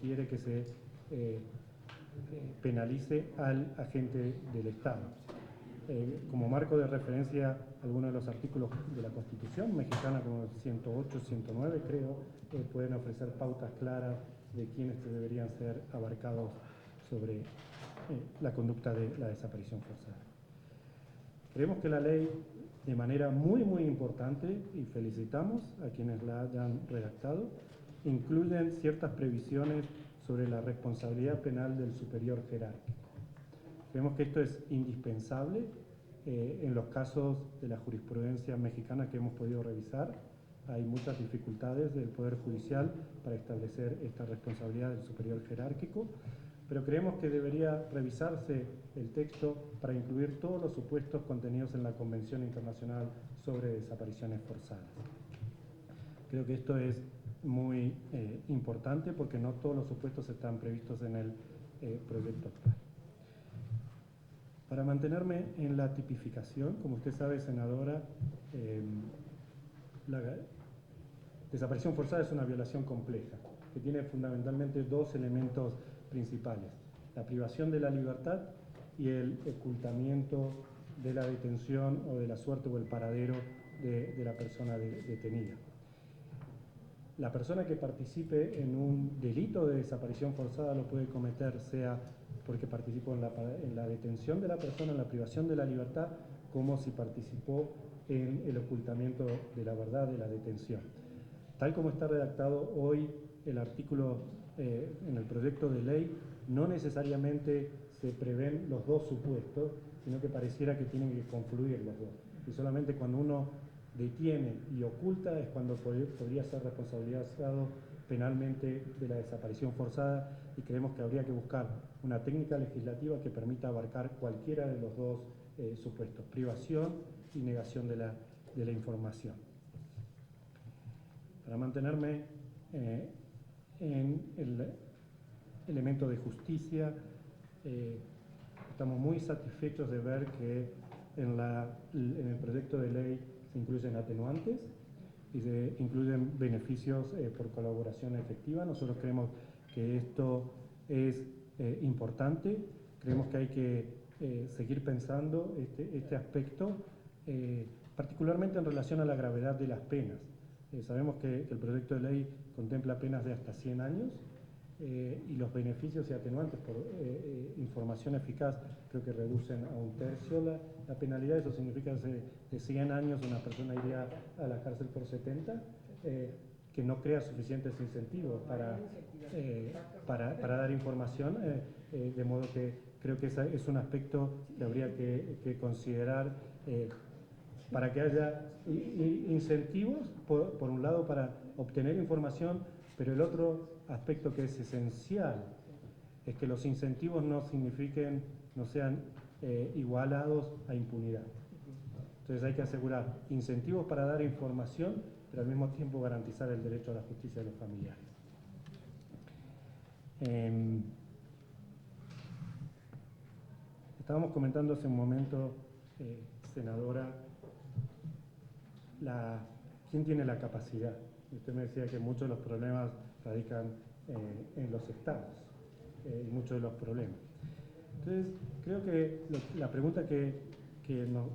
quiere que se penalice al agente del Estado. Como marco de referencia, algunos de los artículos de la Constitución mexicana, como el 108, 109, creo, pueden ofrecer pautas claras de quiénes deberían ser abarcados sobre la conducta de la desaparición forzada. Creemos que la ley, de manera muy importante, y felicitamos a quienes la hayan redactado, incluyen ciertas previsiones sobre la responsabilidad penal del superior jerárquico. Creemos que esto es indispensable en los casos de la jurisprudencia mexicana que hemos podido revisar. Hay muchas dificultades del Poder Judicial para establecer esta responsabilidad del superior jerárquico, pero creemos que debería revisarse el texto para incluir todos los supuestos contenidos en la Convención Internacional sobre Desapariciones Forzadas. Creo que esto es muy importante porque no todos los supuestos están previstos en el proyecto actual. Para mantenerme en la tipificación, como usted sabe, senadora, la desaparición forzada es una violación compleja, que tiene fundamentalmente dos elementos principales: la privación de la libertad y el ocultamiento de la detención o de la suerte o el paradero de la persona detenida. La persona que participe en un delito de desaparición forzada lo puede cometer, sea porque participó en la detención de la persona, en la privación de la libertad, como si participó en el ocultamiento de la verdad de la detención. Tal como está redactado hoy el artículo en el proyecto de ley, no necesariamente se prevén los dos supuestos, sino que pareciera que tienen que confluir los dos. Y solamente cuando uno detiene y oculta es cuando podría ser responsabilizado penalmente de la desaparición forzada, y creemos que habría que buscar una técnica legislativa que permita abarcar cualquiera de los dos supuestos: privación y negación de la información. Para mantenerme en el elemento de justicia, estamos muy satisfechos de ver que en el proyecto de ley se incluyen atenuantes y se incluyen beneficios por colaboración efectiva. Nosotros creemos que esto es importante. Creemos que hay que seguir pensando este aspecto, particularmente en relación a la gravedad de las penas. Sabemos que el proyecto de ley contempla penas de hasta 100 años y los beneficios y atenuantes por información eficaz creo que reducen a 1/3 la penalidad. Eso significa que de 100 años una persona iría a la cárcel por 70, que no crea suficientes incentivos para dar información, de modo que creo que ese es un aspecto que habría que considerar para que haya incentivos, por un lado, para obtener información, pero el otro aspecto que es esencial es que los incentivos no sean igualados a impunidad. Entonces hay que asegurar incentivos para dar información, pero al mismo tiempo garantizar el derecho a la justicia de los familiares. Estábamos comentando hace un momento, senadora, quién tiene la capacidad. Usted me decía que muchos de los problemas radican en los estados, y muchos de los problemas. Entonces, creo que la pregunta que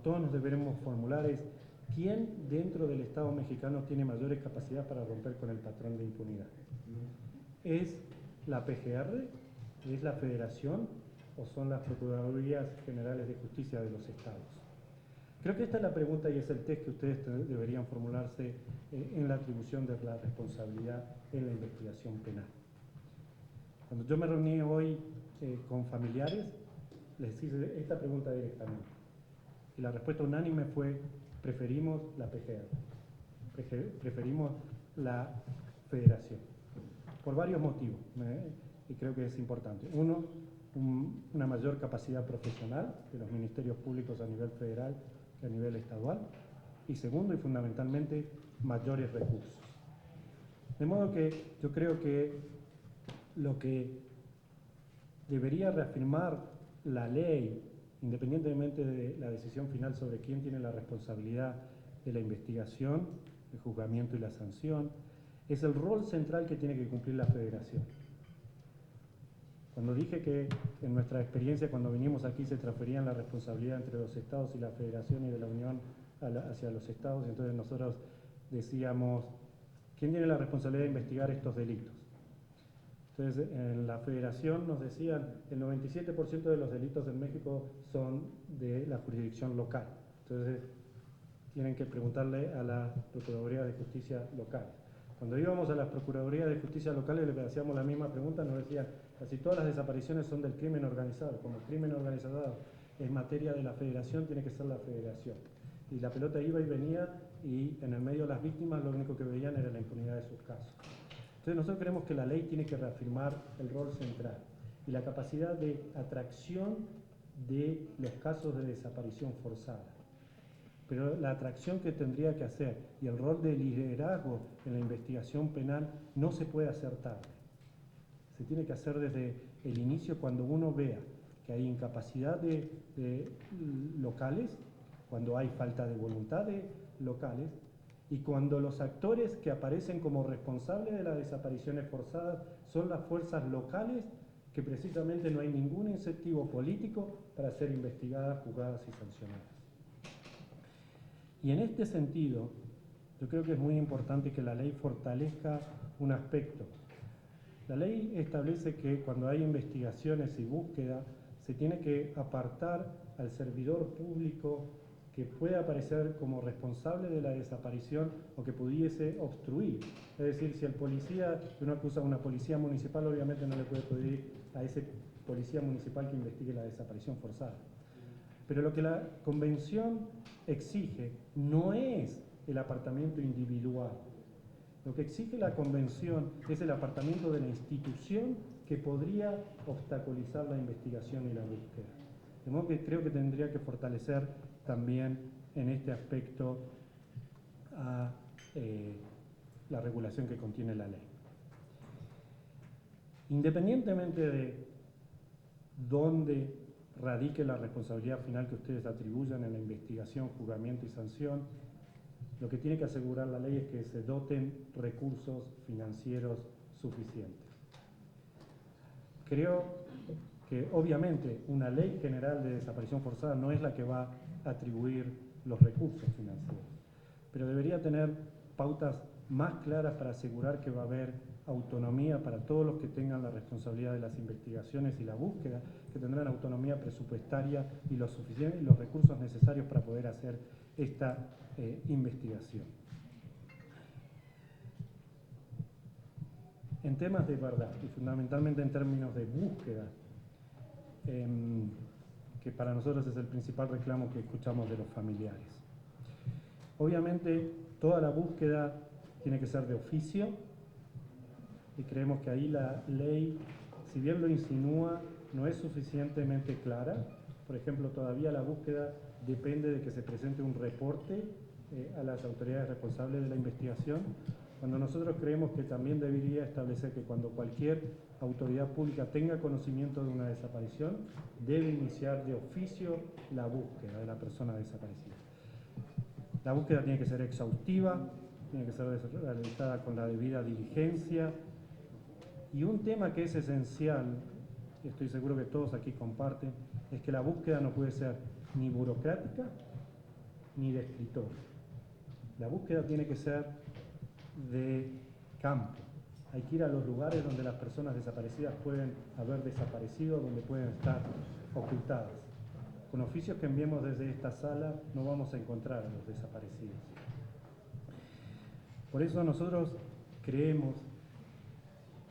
todos nos deberemos formular es: ¿quién dentro del Estado mexicano tiene mayores capacidades para romper con el patrón de impunidad? ¿Es la PGR? ¿Es la Federación? ¿O son las Procuradurías Generales de Justicia de los estados? Creo que esta es la pregunta y es el test que ustedes deberían formularse en la atribución de la responsabilidad en la investigación penal. Cuando yo me reuní hoy con familiares, les hice esta pregunta directamente. Y la respuesta unánime fue: preferimos la PGR, preferimos la Federación, por varios motivos, y creo que es importante. Uno, una mayor capacidad profesional de los ministerios públicos a nivel federal que a nivel estadual. Y segundo, y fundamentalmente, mayores recursos. De modo que yo creo que lo que debería reafirmar la ley, independientemente de la decisión final sobre quién tiene la responsabilidad de la investigación, el juzgamiento y la sanción, es el rol central que tiene que cumplir la Federación. Cuando dije que en nuestra experiencia, cuando vinimos aquí, se transferían la responsabilidad entre los estados y la federación y de la Unión hacia los estados, entonces nosotros decíamos, ¿quién tiene la responsabilidad de investigar estos delitos? Entonces, en la federación nos decían, el 97% de los delitos en México son de la jurisdicción local. Entonces, tienen que preguntarle a la Procuraduría de Justicia local. Cuando íbamos a las Procuradurías de Justicia locales le hacíamos la misma pregunta, nos decían, casi todas las desapariciones son del crimen organizado. Como el crimen organizado es materia de la federación, tiene que ser la federación. Y la pelota iba y venía, y en el medio de las víctimas lo único que veían era la impunidad de sus casos. Entonces nosotros creemos que la ley tiene que reafirmar el rol central y la capacidad de atracción de los casos de desaparición forzada. Pero la atracción que tendría que hacer y el rol de liderazgo en la investigación penal no se puede hacer tarde. Se tiene que hacer desde el inicio, cuando uno vea que hay incapacidad de locales, cuando hay falta de voluntad de locales, y cuando los actores que aparecen como responsables de las desapariciones forzadas son las fuerzas locales, que precisamente no hay ningún incentivo político para ser investigadas, juzgadas y sancionadas. Y en este sentido, yo creo que es muy importante que la ley fortalezca un aspecto. La ley establece que cuando hay investigaciones y búsqueda, se tiene que apartar al servidor público que pueda aparecer como responsable de la desaparición o que pudiese obstruir. Es decir, si el policía, uno acusa a una policía municipal, obviamente no le puede pedir a ese policía municipal que investigue la desaparición forzada. Pero lo que la Convención exige no es el apartamiento individual. Lo que exige la Convención es el apartamiento de la institución que podría obstaculizar la investigación y la búsqueda. De modo que creo que tendría que fortalecer también en este aspecto a la regulación que contiene la ley. Independientemente de dónde radique la responsabilidad final que ustedes atribuyan en la investigación, juzgamiento y sanción, lo que tiene que asegurar la ley es que se doten recursos financieros suficientes. Creo que obviamente una ley general de desaparición forzada no es la que va a atribuir los recursos financieros, pero debería tener pautas más claras para asegurar que va a haber autonomía para todos los que tengan la responsabilidad de las investigaciones y la búsqueda, que tendrán autonomía presupuestaria y los recursos necesarios para poder hacer esta investigación. En temas de verdad, y fundamentalmente en términos de búsqueda, que para nosotros es el principal reclamo que escuchamos de los familiares. Obviamente, toda la búsqueda tiene que ser de oficio, y creemos que ahí la ley, si bien lo insinúa, no es suficientemente clara. Por ejemplo, todavía la búsqueda depende de que se presente un reporte a las autoridades responsables de la investigación, cuando nosotros creemos que también debería establecer que cuando cualquier autoridad pública tenga conocimiento de una desaparición, debe iniciar de oficio la búsqueda de la persona desaparecida. La búsqueda tiene que ser exhaustiva, tiene que ser realizada con la debida diligencia, y un tema que es esencial, y estoy seguro que todos aquí comparten, es que la búsqueda no puede ser ni burocrática ni de escritorio. La búsqueda tiene que ser de campo. Hay que ir a los lugares donde las personas desaparecidas pueden haber desaparecido, donde pueden estar ocultadas. Con oficios que enviemos desde esta sala no vamos a encontrar a los desaparecidos. Por eso nosotros creemos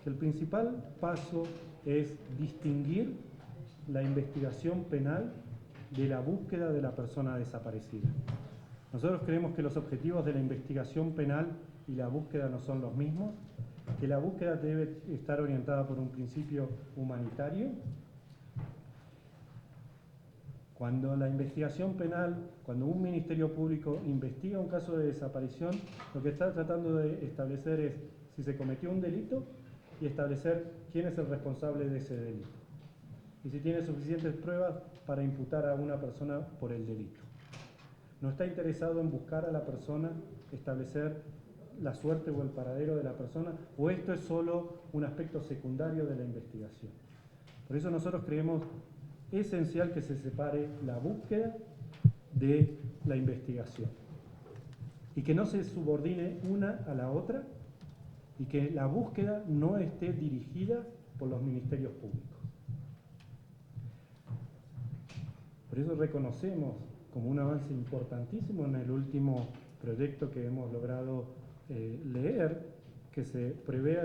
que el principal paso es distinguir la investigación penal de la búsqueda de la persona desaparecida. Nosotros creemos que los objetivos de la investigación penal y la búsqueda no son los mismos, que la búsqueda debe estar orientada por un principio humanitario. Cuando la investigación penal, cuando un ministerio público investiga un caso de desaparición, lo que está tratando de establecer es si se cometió un delito y establecer quién es el responsable de ese delito. Y si tiene suficientes pruebas para imputar a una persona por el delito. No está interesado en buscar a la persona, establecer la suerte o el paradero de la persona, o esto es solo un aspecto secundario de la investigación. Por eso nosotros creemos esencial que se separe la búsqueda de la investigación y que no se subordine una a la otra y que la búsqueda no esté dirigida por los ministerios públicos. Por eso reconocemos como un avance importantísimo en el último proyecto que hemos logrado leer, que se prevea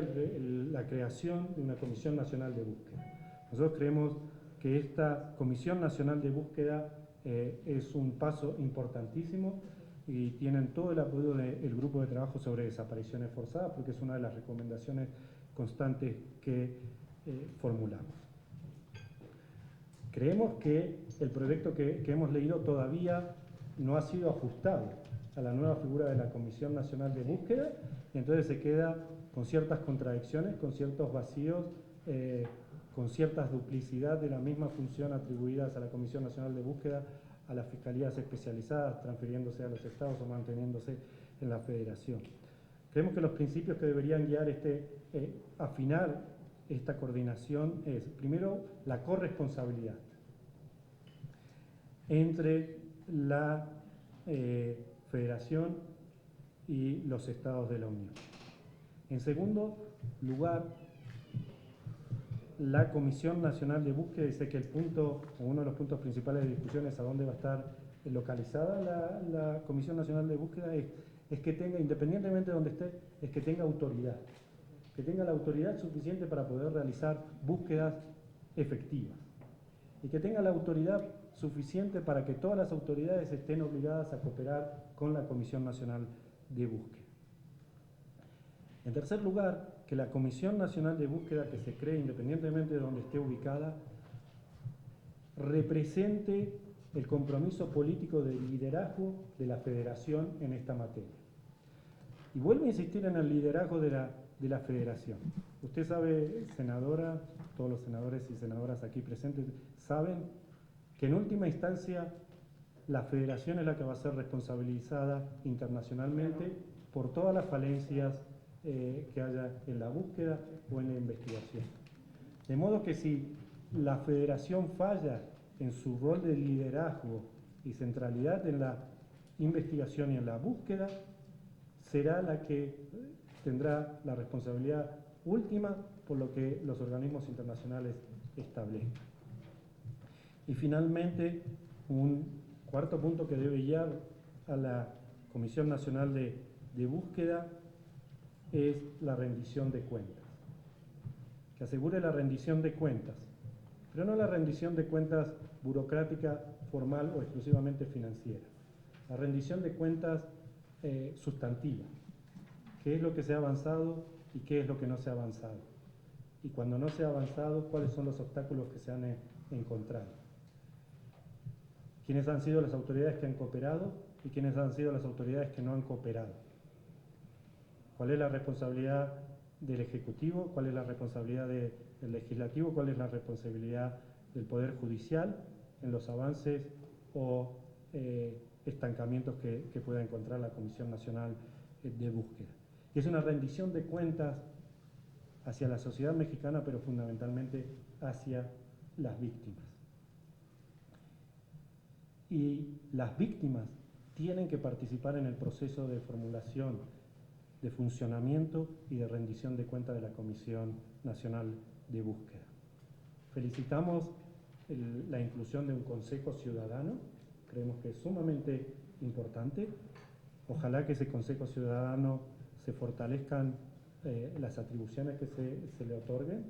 la creación de una Comisión Nacional de Búsqueda. Nosotros creemos que esta Comisión Nacional de Búsqueda es un paso importantísimo y tienen todo el apoyo del Grupo de Trabajo sobre Desapariciones Forzadas, porque es una de las recomendaciones constantes que formulamos. Creemos que el proyecto que hemos leído todavía no ha sido ajustado a la nueva figura de la Comisión Nacional de Búsqueda, y entonces se queda con ciertas contradicciones, con ciertos vacíos, con ciertas duplicidad de la misma función atribuidas a la Comisión Nacional de Búsqueda a las fiscalías especializadas, transfiriéndose a los estados o manteniéndose en la federación. Creemos que los principios que deberían guiar afinar esta coordinación es, primero, la corresponsabilidad entre la federación y los estados de la Unión. En segundo lugar, la Comisión Nacional de Búsqueda, y sé que uno de los puntos principales de discusión es a dónde va a estar localizada la Comisión Nacional de Búsqueda, es que tenga, independientemente de donde esté, es que tenga autoridad, que tenga la autoridad suficiente para poder realizar búsquedas efectivas y que tenga la autoridad suficiente para que todas las autoridades estén obligadas a cooperar con la Comisión Nacional de Búsqueda. En tercer lugar, que la Comisión Nacional de Búsqueda que se cree independientemente de donde esté ubicada represente el compromiso político de liderazgo de la Federación en esta materia. Y vuelvo a insistir en el liderazgo de la Federación. Usted sabe, senadora, todos los senadores y senadoras aquí presentes saben que en última instancia la Federación es la que va a ser responsabilizada internacionalmente por todas las falencias que haya en la búsqueda o en la investigación. De modo que si la Federación falla en su rol de liderazgo y centralidad en la investigación y en la búsqueda, será la que tendrá la responsabilidad última por lo que los organismos internacionales establezcan. Y finalmente, un cuarto punto que debe guiar a la Comisión Nacional de Búsqueda es la rendición de cuentas. Que asegure la rendición de cuentas, pero no la rendición de cuentas burocrática, formal o exclusivamente financiera. La rendición de cuentas sustantiva. ¿Qué es lo que se ha avanzado y qué es lo que no se ha avanzado? Y cuando no se ha avanzado, ¿cuáles son los obstáculos que se han encontrado? ¿Quiénes han sido las autoridades que han cooperado y quiénes han sido las autoridades que no han cooperado? ¿Cuál es la responsabilidad del Ejecutivo? ¿Cuál es la responsabilidad del Legislativo? ¿Cuál es la responsabilidad del Poder Judicial en los avances o estancamientos que pueda encontrar la Comisión Nacional de Búsqueda? Y es una rendición de cuentas hacia la sociedad mexicana, pero fundamentalmente hacia las víctimas. Y las víctimas tienen que participar en el proceso de formulación, de funcionamiento y de rendición de cuentas de la Comisión Nacional de Búsqueda. Felicitamos la inclusión de un Consejo Ciudadano, creemos que es sumamente importante. Ojalá que ese Consejo Ciudadano se fortalezcan las atribuciones que se le otorguen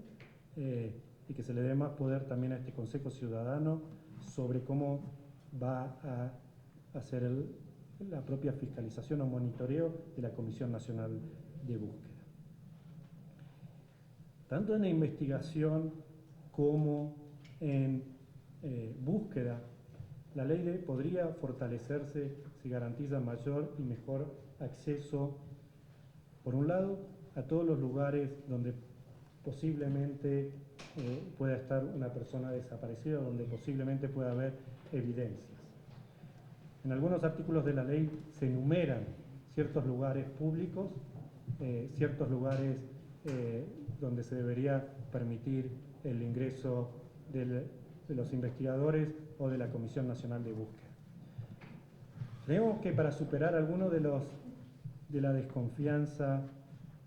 y que se le dé más poder también a este Consejo Ciudadano sobre cómo va a hacer la propia fiscalización o monitoreo de la Comisión Nacional de Búsqueda. Tanto en la investigación como en búsqueda, la ley podría fortalecerse si garantiza mayor y mejor acceso, por un lado, a todos los lugares donde posiblemente pueda estar una persona desaparecida, donde posiblemente pueda haber evidencias. En algunos artículos de la ley se enumeran ciertos lugares públicos, ciertos lugares donde se debería permitir el ingreso de los investigadores o de la Comisión Nacional de Búsqueda. Creemos que para superar algunos de la desconfianza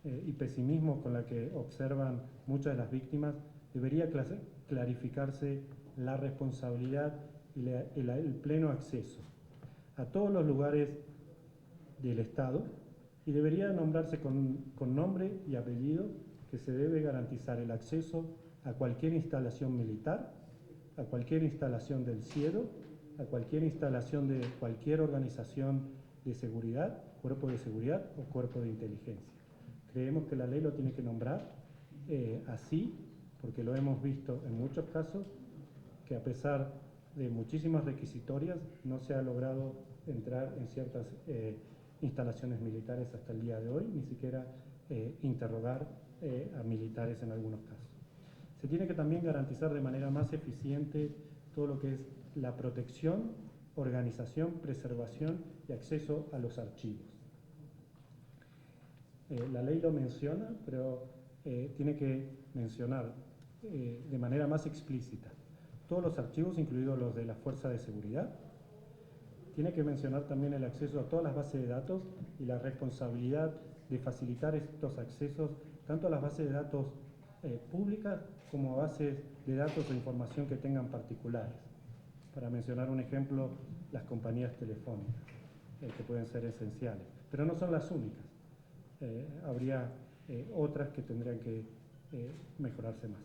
y pesimismo con la que observan muchas de las víctimas, debería clarificarse la responsabilidad y el pleno acceso a todos los lugares del Estado, y debería nombrarse con nombre y apellido que se debe garantizar el acceso a cualquier instalación militar, a cualquier instalación del CIEDO, a cualquier instalación de cualquier organización de seguridad, cuerpo de seguridad o cuerpo de inteligencia. Creemos que la ley lo tiene que nombrar así, porque lo hemos visto en muchos casos, que a pesar de muchísimas requisitorias no se ha logrado entrar en ciertas instalaciones militares hasta el día de hoy, ni siquiera interrogar a militares en algunos casos. Se tiene que también garantizar de manera más eficiente todo lo que es la protección, organización, preservación y acceso a los archivos. La ley lo menciona, pero tiene que mencionar de manera más explícita todos los archivos, incluidos los de la Fuerza de Seguridad. Tiene que mencionar también el acceso a todas las bases de datos y la responsabilidad de facilitar estos accesos tanto a las bases de datos públicas como a bases de datos o información que tengan particulares. Para mencionar un ejemplo, las compañías telefónicas, que pueden ser esenciales, pero no son las únicas. Habría otras que tendrían que mejorarse más.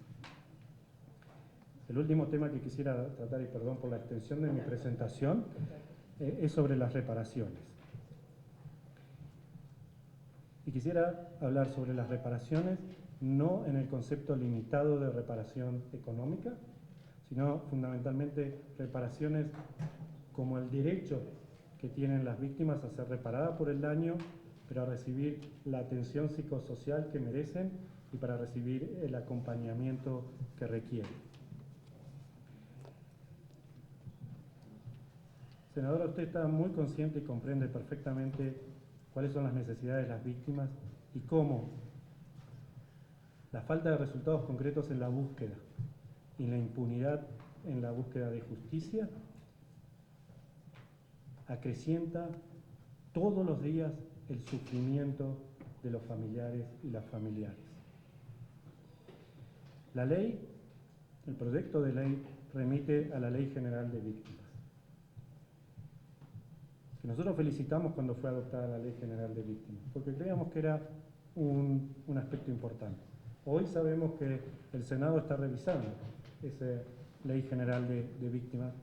El último tema que quisiera tratar, y perdón por la extensión de mi presentación, es sobre las reparaciones. Y quisiera hablar sobre las reparaciones no en el concepto limitado de reparación económica, sino fundamentalmente reparaciones como el derecho que tienen las víctimas a ser reparadas por el daño, pero a recibir la atención psicosocial que merecen y para recibir el acompañamiento que requieren. Senadora, usted está muy consciente y comprende perfectamente cuáles son las necesidades de las víctimas y cómo la falta de resultados concretos en la búsqueda y la impunidad en la búsqueda de justicia acrecienta todos los días el sufrimiento de los familiares y las familiares. La ley, el proyecto de ley, remite a la Ley General de Víctimas. Nosotros felicitamos cuando fue adoptada la Ley General de Víctimas, porque creíamos que era un aspecto importante. Hoy sabemos que el Senado está revisando esa Ley General de Víctimas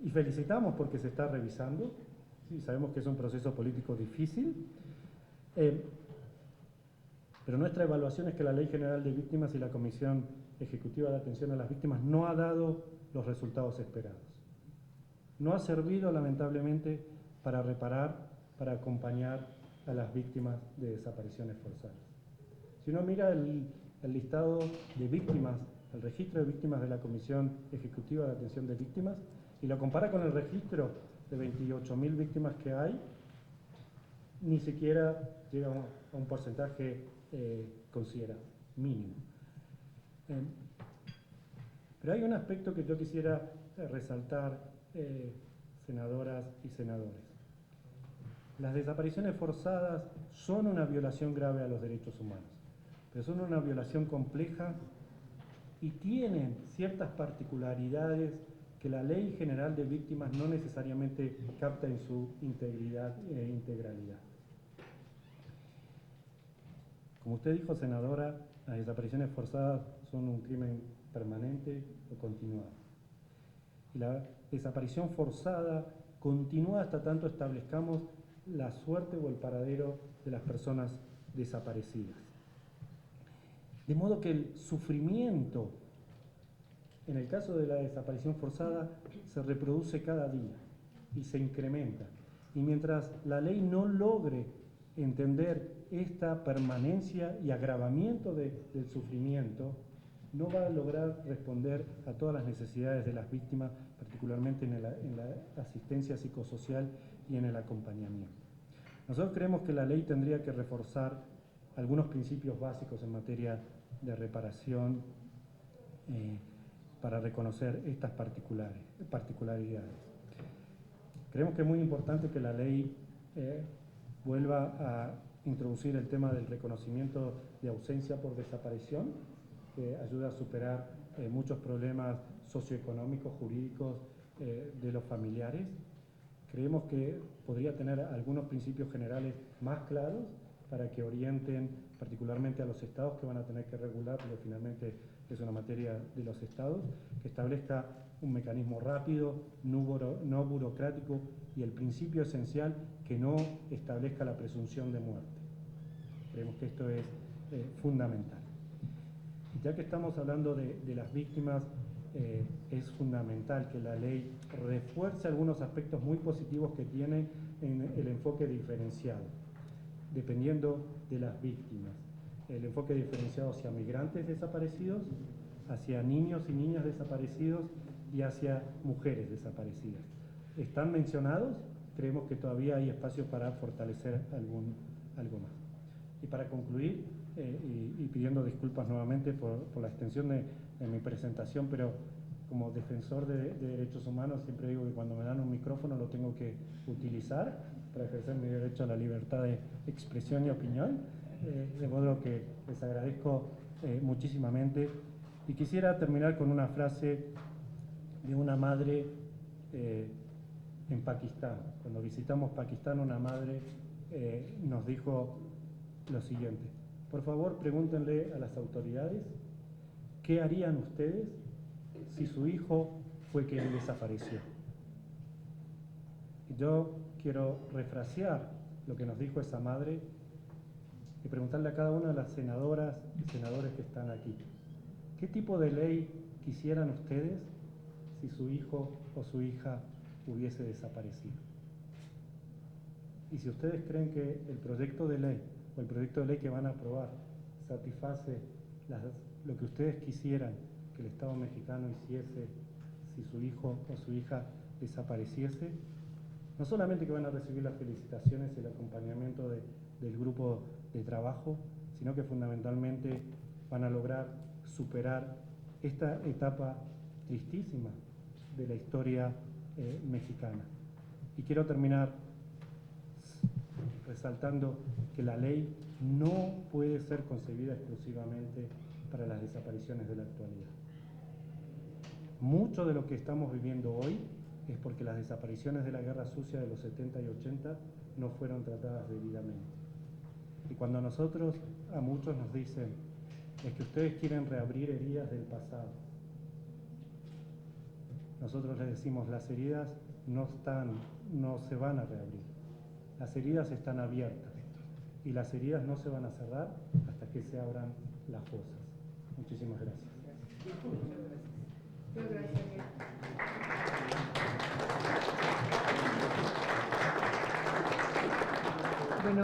y felicitamos porque se está revisando. Sí, sabemos que es un proceso político difícil, pero nuestra evaluación es que la Ley General de Víctimas y la Comisión Ejecutiva de Atención a las Víctimas no ha dado los resultados esperados. No ha servido, lamentablemente, para reparar, para acompañar a las víctimas de desapariciones forzadas. Si uno mira el listado de víctimas, el registro de víctimas de la Comisión Ejecutiva de Atención de Víctimas, y lo compara con el registro de 28.000 víctimas que hay, ni siquiera llega a un porcentaje considerable, mínimo. Pero hay un aspecto que yo quisiera resaltar, senadoras y senadores. Las desapariciones forzadas son una violación grave a los derechos humanos, pero son una violación compleja y tienen ciertas particularidades que la Ley General de Víctimas no necesariamente capta en su integridad e integralidad. Como usted dijo, senadora, las desapariciones forzadas son un crimen permanente o continuado. Y la desaparición forzada continúa hasta tanto establezcamos la suerte o el paradero de las personas desaparecidas. De modo que el sufrimiento, en el caso de la desaparición forzada, se reproduce cada día y se incrementa. Y mientras la ley no logre entender esta permanencia y agravamiento del sufrimiento, no va a lograr responder a todas las necesidades de las víctimas, particularmente en la asistencia psicosocial y en el acompañamiento. Nosotros creemos que la ley tendría que reforzar algunos principios básicos en materia de reparación para reconocer estas particularidades. Creemos que es muy importante que la ley vuelva a introducir el tema del reconocimiento de ausencia por desaparición, que ayuda a superar muchos problemas socioeconómicos, jurídicos de los familiares. Creemos que podría tener algunos principios generales más claros para que orienten particularmente a los estados que van a tener que regular, porque finalmente es una materia de los estados, que establezca un mecanismo rápido, no burocrático, y el principio esencial, que no establezca la presunción de muerte. Creemos que esto es fundamental. Y ya que estamos hablando de las víctimas, es fundamental que la ley refuerce algunos aspectos muy positivos que tiene en el enfoque diferenciado, dependiendo de las víctimas. El enfoque diferenciado hacia migrantes desaparecidos, hacia niños y niñas desaparecidos y hacia mujeres desaparecidas. ¿Están mencionados? Creemos que todavía hay espacio para fortalecer algo más. Y para concluir, y pidiendo disculpas nuevamente por la extensión de mi presentación, pero como defensor de derechos humanos siempre digo que cuando me dan un micrófono lo tengo que utilizar para ejercer mi derecho a la libertad de expresión y opinión, de modo que les agradezco muchísimamente. Y quisiera terminar con una frase de una madre en Pakistán. Cuando visitamos Pakistán, una madre nos dijo lo siguiente: por favor, pregúntenle a las autoridades qué harían ustedes si su hijo fue quien desapareció. Y yo quiero refrasear lo que nos dijo esa madre y preguntarle a cada una de las senadoras y senadores que están aquí: ¿qué tipo de ley quisieran ustedes si su hijo o su hija hubiese desaparecido? Y si ustedes creen que el proyecto de ley o el proyecto de ley que van a aprobar satisface lo que ustedes quisieran que el Estado mexicano hiciese si su hijo o su hija desapareciese, no solamente que van a recibir las felicitaciones y el acompañamiento del grupo de trabajo, sino que fundamentalmente van a lograr superar esta etapa tristísima de la historia mexicana. Y quiero terminar resaltando que la ley no puede ser concebida exclusivamente para las desapariciones de la actualidad. Mucho de lo que estamos viviendo hoy es porque las desapariciones de la guerra sucia de los 70 y 80 no fueron tratadas debidamente. Y cuando a nosotros, a muchos nos dicen, es que ustedes quieren reabrir heridas del pasado, nosotros les decimos, las heridas no se van a reabrir. Las heridas están abiertas y las heridas no se van a cerrar hasta que se abran las fosas. Muchísimas gracias. Muchas gracias. Bueno,